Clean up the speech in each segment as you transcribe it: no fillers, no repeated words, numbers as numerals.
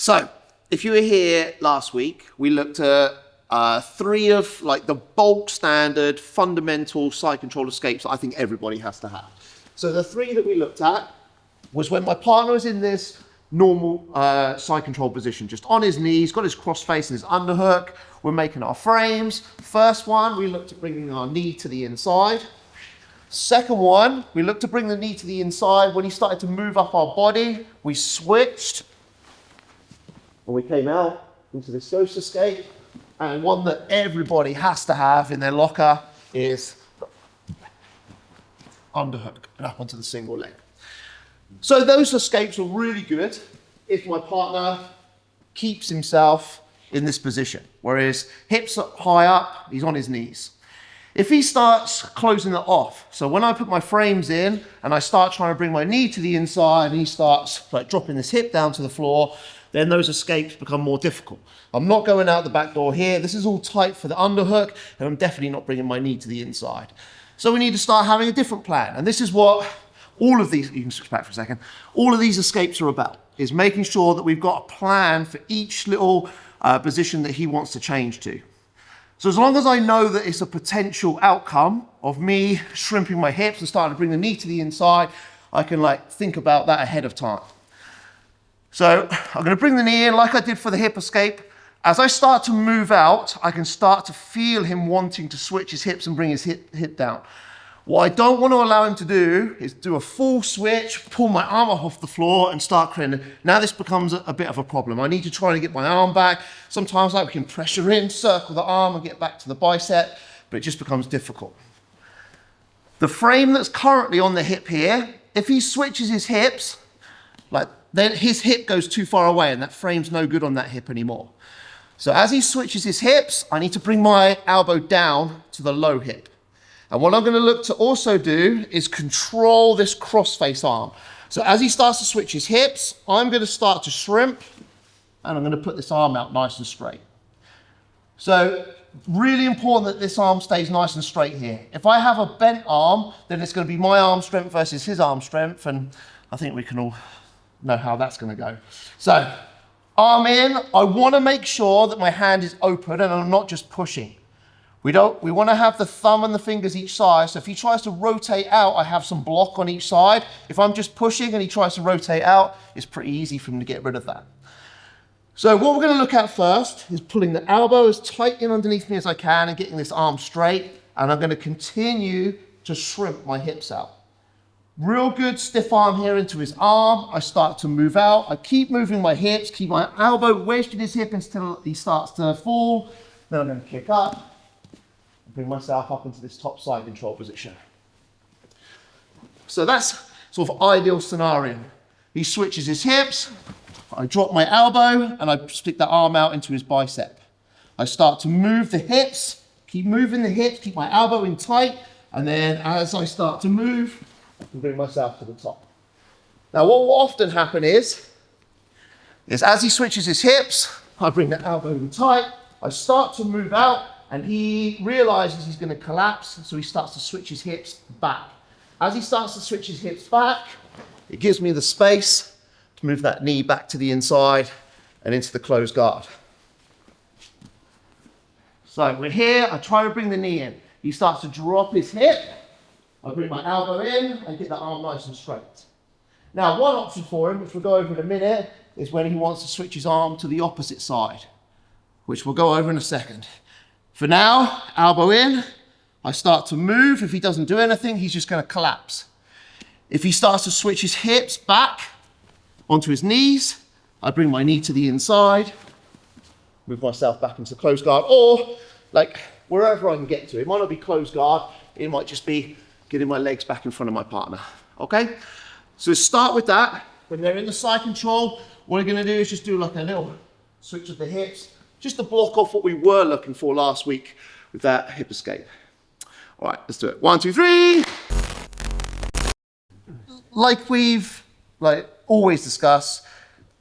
So, if you were here last week, we looked at 3 of like the bulk standard fundamental side control escapes that I think everybody has to have. So the 3 that we looked at was when my partner was in this normal side control position, just on his knees, got his cross face and his underhook. We're making our frames. First one, we looked at bringing our knee to the inside. Second one, we looked to bring the knee to the inside. When he started to move up our body, we switched. And we came out into this ghost escape. And one that everybody has to have in their locker is underhook and up onto the single leg. So those escapes are really good if my partner keeps himself in this position, where his hips are high up, he's on his knees. If he starts closing it off, so when I put my frames in and I start trying to bring my knee to the inside and he starts like dropping his hip down to the floor, then those escapes become more difficult. I'm not going out the back door here. This is all tight for the underhook, and I'm definitely not bringing my knee to the inside. So we need to start having a different plan. And this is what all of these, you can switch back for a second, all of these escapes are about, is making sure that we've got a plan for each little position that he wants to change to. So as long as I know that it's a potential outcome of me shrimping my hips and starting to bring the knee to the inside, I can like think about that ahead of time. So I'm going to bring the knee in like I did for the hip escape. As I start to move out, I can start to feel him wanting to switch his hips and bring his hip down. What I don't want to allow him to do is do a full switch, pull my arm off the floor and start craning. Now this becomes a bit of a problem. I need to try and get my arm back. Sometimes like we can pressure in, circle the arm and get back to the bicep, but it just becomes difficult. The frame that's currently on the hip here, if he switches his hips, then his hip goes too far away and that frame's no good on that hip anymore. So as he switches his hips, I need to bring my elbow down to the low hip. And what I'm going to look to also do is control this cross-face arm. So as he starts to switch his hips, I'm going to start to shrimp and I'm going to put this arm out nice and straight. So really important that this arm stays nice and straight here. If I have a bent arm, then it's going to be my arm strength versus his arm strength, and I think we can all know how that's going to go. So arm in, I want to make sure that my hand is open and I'm not just pushing. We want to have the thumb and the fingers each side, so if he tries to rotate out, I have some block on each side. If I'm just pushing and he tries to rotate out, it's pretty easy for him to get rid of that. So what we're going to look at first is pulling the elbow as tight in underneath me as I can and getting this arm straight, and I'm going to continue to shrimp my hips out. Real good stiff arm here into his arm. I start to move out. I keep moving my hips, keep my elbow wedged in his hip until he starts to fall. Then I'm going to kick up and bring myself up into this top side control position. So that's sort of ideal scenario. He switches his hips. I drop my elbow and I stick that arm out into his bicep. I start to move the hips, keep moving the hips, keep my elbow in tight. And then as I start to move, I can bring myself to the top. Now what will often happen is as he switches his hips, I bring the elbow in tight, I start to move out and he realizes he's going to collapse, so he starts to switch his hips back. As he starts to switch his hips back, it gives me the space to move that knee back to the inside and into the closed guard. So we're here, I try to bring the knee in. He starts to drop his hip. I bring my elbow in and get that arm nice and straight. Now, one option for him, which we'll go over in a minute, is when he wants to switch his arm to the opposite side, which we'll go over in a second. For now, elbow in, I start to move. If he doesn't do anything, he's just going to collapse. If he starts to switch his hips back onto his knees, I bring my knee to the inside, move myself back into closed guard, or like wherever I can get to. It might not be closed guard, it might just be getting my legs back in front of my partner, okay? So start with that. When they're in the side control, what we're gonna do is just do like a little switch of the hips, just to block off what we were looking for last week with that hip escape. All right, let's do it. 1, 2, 3. Like we've always discussed,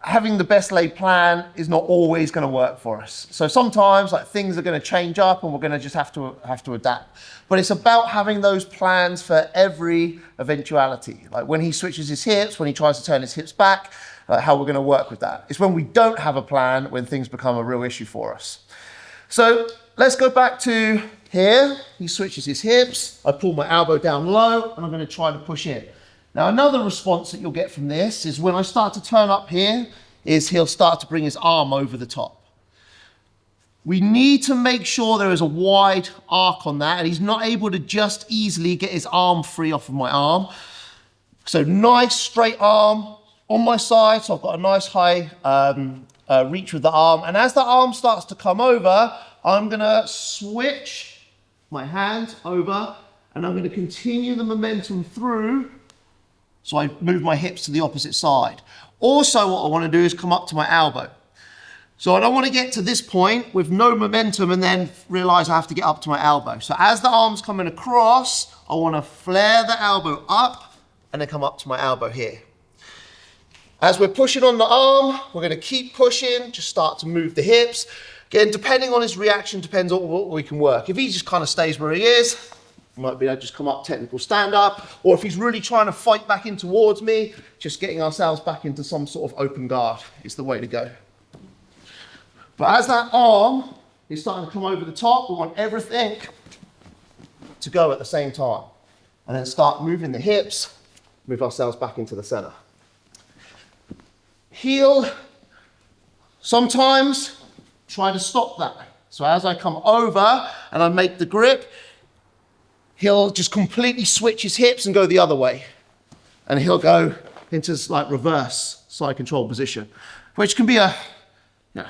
having the best laid plan is not always going to work for us. So sometimes things are going to change up and we're going to just have to adapt. But it's about having those plans for every eventuality. Like when he switches his hips, when he tries to turn his hips back, how we're going to work with that. It's when we don't have a plan when things become a real issue for us. So let's go back to here. He switches his hips. I pull my elbow down low and I'm going to try to push in. Now another response that you'll get from this is when I start to turn up here, is he'll start to bring his arm over the top. We need to make sure there is a wide arc on that and he's not able to just easily get his arm free off of my arm. So nice straight arm on my side, so I've got a nice high reach with the arm. And as the arm starts to come over, I'm gonna switch my hand over and I'm gonna continue the momentum through, so I move my hips to the opposite side. Also, what I wanna do is come up to my elbow. So I don't want to get to this point with no momentum and then realize I have to get up to my elbow. So as the arm's coming across, I want to flare the elbow up and then come up to my elbow here. As we're pushing on the arm, we're going to keep pushing, just start to move the hips. Again, depending on his reaction, depends on what we can work. If he just kind of stays where he is, might be able to just come up, technical stand up, or if he's really trying to fight back in towards me, just getting ourselves back into some sort of open guard is the way to go. But as that arm is starting to come over the top, we want everything to go at the same time. And then start moving the hips, move ourselves back into the center. Heel, sometimes try to stop that. So as I come over and I make the grip, he'll just completely switch his hips and go the other way. And he'll go into like reverse side control position, which can be a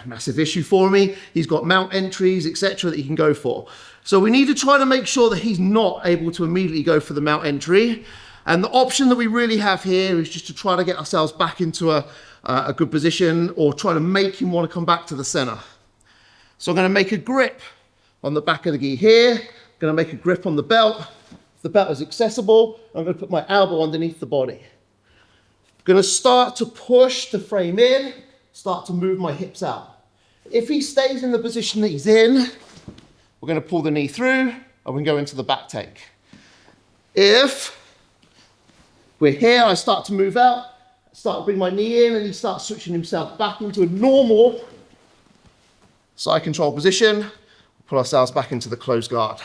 massive issue for me. He's got mount entries, etc. that he can go for. So we need to try to make sure that he's not able to immediately go for the mount entry. And the option that we really have here is just to try to get ourselves back into a good position or try to make him want to come back to the center. So I'm going to make a grip on the back of the gi here. I'm going to make a grip on the belt. If the belt is accessible, I'm going to put my elbow underneath the body. I'm going to start to push the frame in, start to move my hips out. If he stays in the position that he's in, we're going to pull the knee through and we can go into the back take. If we're here, I start to move out, start to bring my knee in and he starts switching himself back into a normal side control position, pull ourselves back into the closed guard.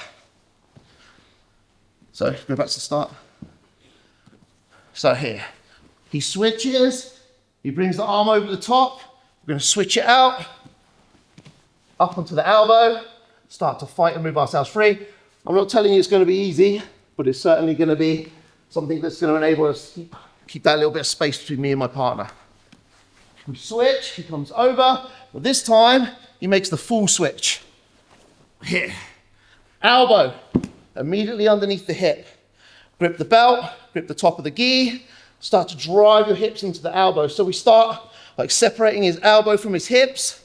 So go back to the start. So here, he switches, he brings the arm over the top, we're going to switch it out, up onto the elbow, start to fight and move ourselves free. I'm not telling you it's going to be easy, but it's certainly going to be something that's going to enable us to keep that little bit of space between me and my partner. We switch, he comes over, but this time he makes the full switch. Here, elbow, immediately underneath the hip. Grip the belt, grip the top of the gi, start to drive your hips into the elbow. So we start like separating his elbow from his hips.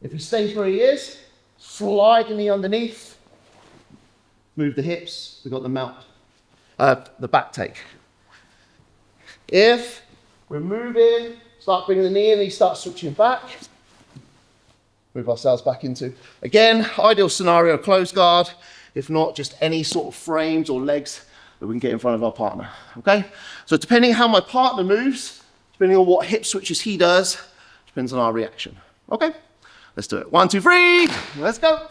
If he stays where he is, slide the knee underneath, move the hips, we've got the mount, the back take. If we're moving, start bringing the knee in, he starts switching back, move ourselves back into, again, ideal scenario, closed guard, if not just any sort of frames or legs that we can get in front of our partner, okay? So depending how my partner moves, depending on what hip switches he does, depends on our reaction, okay? Let's do it. 1, 2, 3, let's go.